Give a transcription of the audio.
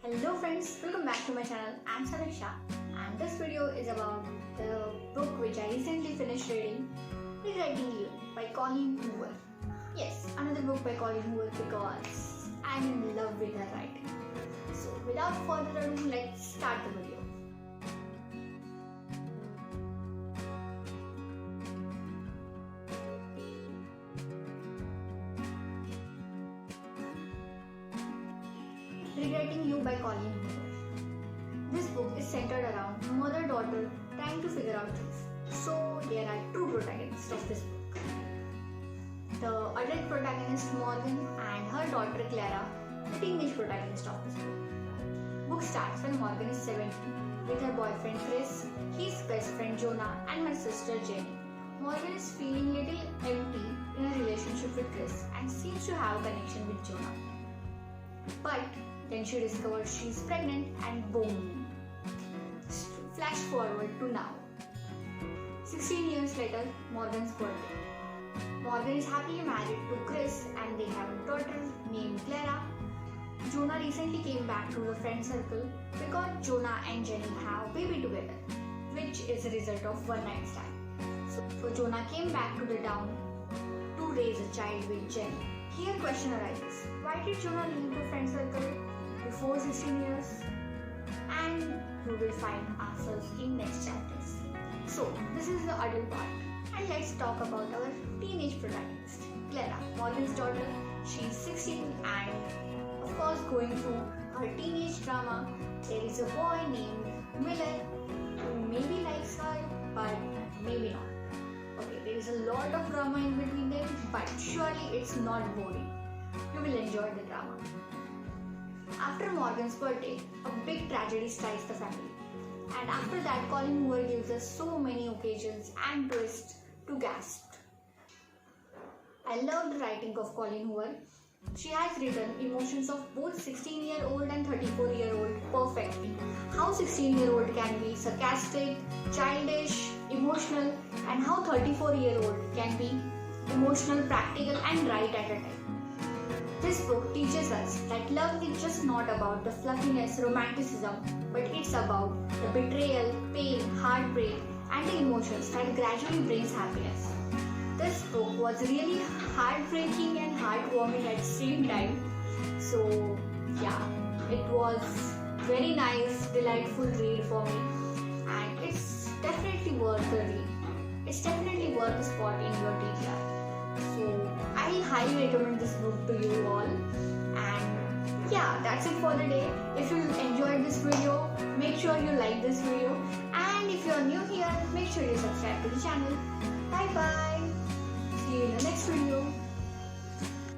Hello friends, welcome back to my channel. I'm Samiksha and this video is about the book which I recently finished reading, Rewriting You by Collen Hoover. Yes, another book by Collen Hoover because I'm in love with her writing. So without further ado, let's start the video. Rewriting You by Collen Hoover. This book is centered around mother-daughter trying to figure out things. So there are two protagonists of this book. The adult protagonist Morgan and her daughter Clara, the teenage protagonist of this book. Book starts when Morgan is 17 with her boyfriend Chris, his best friend Jonah and her sister Jenny. Morgan is feeling little empty in a relationship with Chris and seems to have a connection with Jonah. But then she discovers she is pregnant and boom! Flash forward to now. 16 years later, Morgan's birthday. Morgan is happily married to Chris and they have a daughter named Clara. Jonah recently came back to the friend circle because Jonah and Jenny have a baby together, which is a result of one night stand. So Jonah came back to the town to raise a child with Jenny. Here question arises, why did Jonah leave the friend circle before 16 years? And you will find answers in next chapters. So this is the adult part and let's talk about our teenage protagonist, Clara, Morgan's daughter. She's 16 and of course going through her teenage drama. There is a boy named Miller who maybe likes her but maybe not. Okay, there is a lot of drama in between them, but surely it's not boring. You will enjoy the drama. After Morgan's birthday, a big tragedy strikes the family. And after that, Collen Hoover gives us so many occasions and twists to gasp. I love the writing of Collen Hoover. She has written emotions of both 16-year-old and 34-year-old perfectly. How 16-year-old can be sarcastic, childish, emotional, and how 34-year-old can be emotional, practical, and right at a time. This book teaches us that love is just not about the fluffiness, romanticism, but it's about the betrayal, pain, heartbreak, and the emotions that gradually brings happiness. This book was really heartbreaking and heartwarming at the same time. So yeah, it was very nice, delightful read for me, and it's definitely worth the read. It's definitely worth a spot in your TBR. So I highly recommend this book to you all. And yeah, that's it for the day. If you enjoyed this video, make sure you like this video. And if you are new here, make sure you subscribe to the channel. Bye bye.